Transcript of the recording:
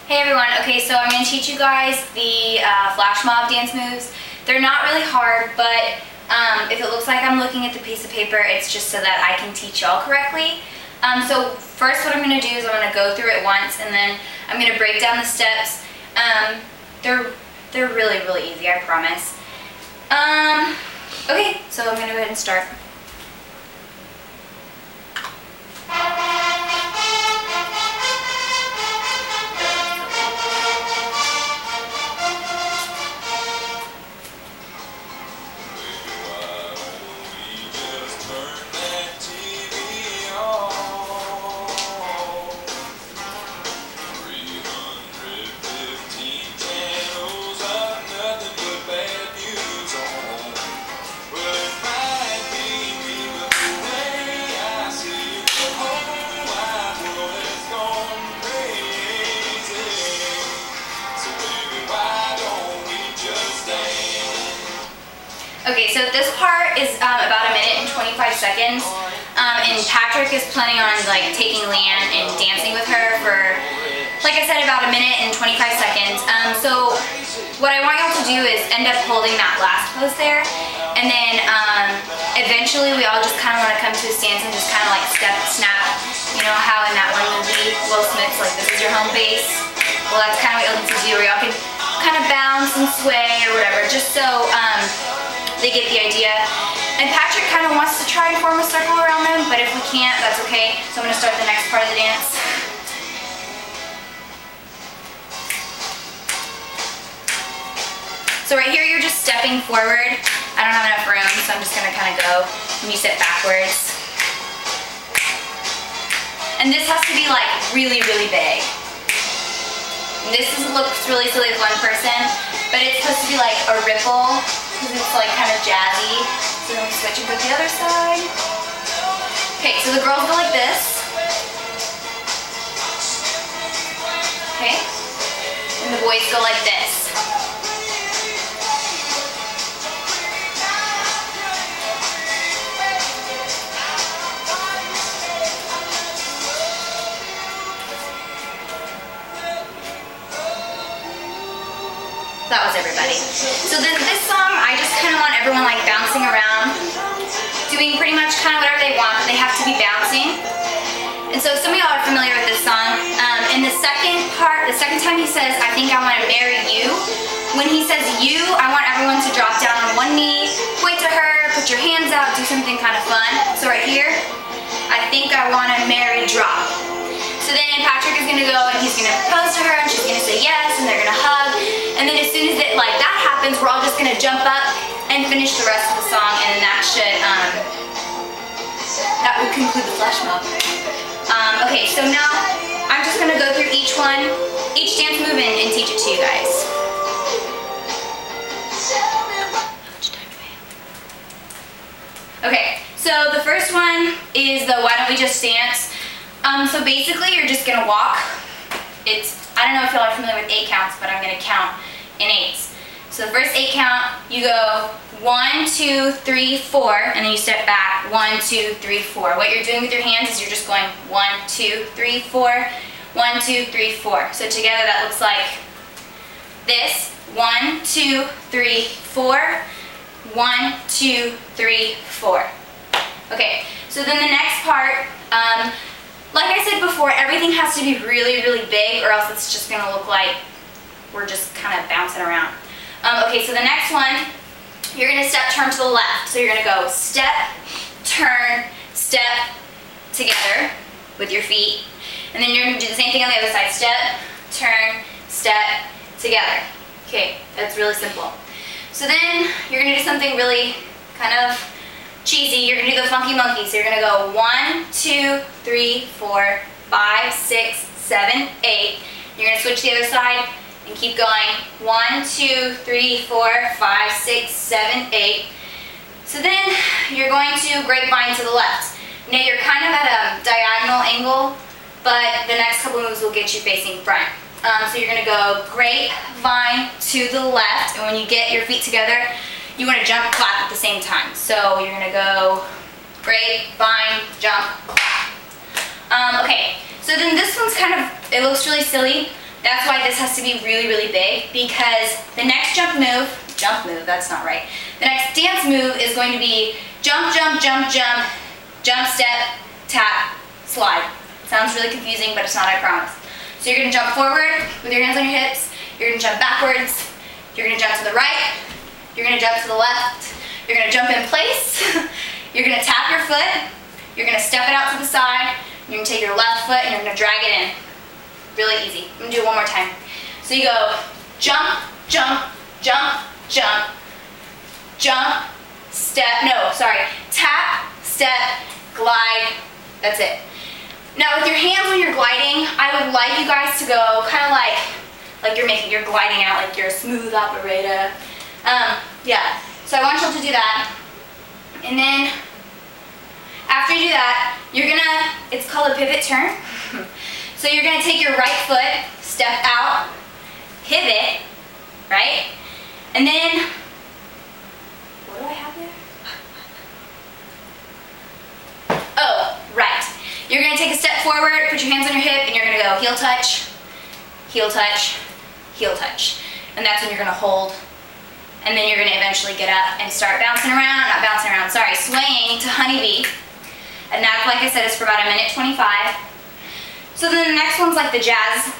Hey everyone, okay, so I'm going to teach you guys the flash mob dance moves. They're not really hard, but if it looks like I'm looking at the piece of paper, it's just so that I can teach y'all correctly. So first what I'm going to do is I'm going to go through it once, and then I'm going to break down the steps. They're really, really easy, I promise. Okay, so I'm going to go ahead and start. Okay, so this part is about 1 minute and 25 seconds, and Patrick is planning on taking Leanne and dancing with her for, like I said, about 1 minute and 25 seconds. So what I want y'all to do is end up holding that last pose there, and then eventually we all just kind of want to come to a stance and just kind of step, snap. You know how in that one movie, Will Smith's this is your home base? Well, that's kind of what y'all need to do, where y'all can kind of bounce and sway or whatever, just so they get the idea. And Patrick kind of wants to try and form a circle around them, but if we can't, that's okay. So I'm going to start the next part of the dance. So right here, you're just stepping forward. I don't have enough room, so I'm just going to kind of go when you step backwards. And this has to be really, really big. And this looks really silly with one person, but it's supposed to be like a ripple, because it's kind of jazzy. So then we switch and go to the other side. Okay, so the girls go like this. Okay, and the boys go like this. That was everybody. So then this song, I just kind of want everyone bouncing around, doing pretty much kind of whatever they want, but they have to be bouncing. And so some of y'all are familiar with this song. In the second part, the second time he says, I think I want to marry you, when he says you, I want everyone to drop down on one knee, point to her, put your hands out, do something kind of fun. So right here, I think I want to marry, drop. So then Patrick is going to go and he's going to propose to her, and she's going to say yes, and they're going to hug. And then as soon as that happens, we're all just going to jump up and finish the rest of the song, and that should, that will conclude the flash mob. Okay, so now I'm just going to go through each dance move and teach it to you guys. How much time do I have? Okay, so the first one is the why don't we just dance. So basically you're just going to walk. I don't know if y'all are familiar with 8 counts, but I'm going to count in 8s. So the first 8 count, you go 1, 2, 3, 4, and then you step back 1, 2, 3, 4. What you're doing with your hands is you're just going 1, 2, 3, 4, 1, 2, 3, 4. So together that looks like this: 1, 2, 3, 4, 1, 2, 3, 4. Okay, so then the next part, like I said before, everything has to be really, really big, or else it's just going to look like we're just kind of bouncing around. Okay, so the next one, you're going to step, turn to the left. So you're going to go step, turn, step together with your feet. And then you're going to do the same thing on the other side. Step, turn, step together. Okay, that's really simple. So then you're going to do something really kind of cheesy. You're going to do the funky monkey. So you're going to go 1, 2, 3, 4, 5, 6, 7, 8. You're going to switch to the other side and keep going. 1, 2, 3, 4, 5, 6, 7, 8. So then you're going to grapevine to the left. Now you're kind of at a diagonal angle, but the next couple moves will get you facing front. So you're going to go grapevine to the left, and when you get your feet together, you want to jump, clap at the same time. So you're going to go grapevine, jump, clap. Okay, so then this one's kind of, it looks really silly, That's why this has to be really, really big, because the next jump move, that's not right. The next dance move is going to be jump, jump, jump, jump, jump, step, tap, slide. Sounds really confusing, but it's not, I promise. So you're gonna jump forward with your hands on your hips, you're gonna jump backwards, you're gonna jump to the right, you're gonna jump to the left, you're gonna jump in place, you're gonna tap your foot, you're gonna step it out to the side, you're gonna take your left foot and you're gonna drag it in. Really easy. I'm gonna do it one more time. So you go jump, jump, jump, jump, jump, step, no, sorry, tap, step, glide, that's it. Now with your hands when you're gliding, I would like you guys to go kind of like you're gliding out, like you're a smooth operator. Yeah, so I want you to do that. And then after you do that, you're gonna, it's called a pivot turn. So you're gonna take your right foot, step out, pivot, right? And then, what do I have there? Oh, right. You're gonna take a step forward, put your hands on your hip, and you're gonna go heel touch, heel touch, heel touch. And that's when you're gonna hold. And then you're gonna eventually get up and start bouncing around, not bouncing around, sorry, swaying to honeybee. And that, like I said, is for about 1:25. So then the next one's like the jazz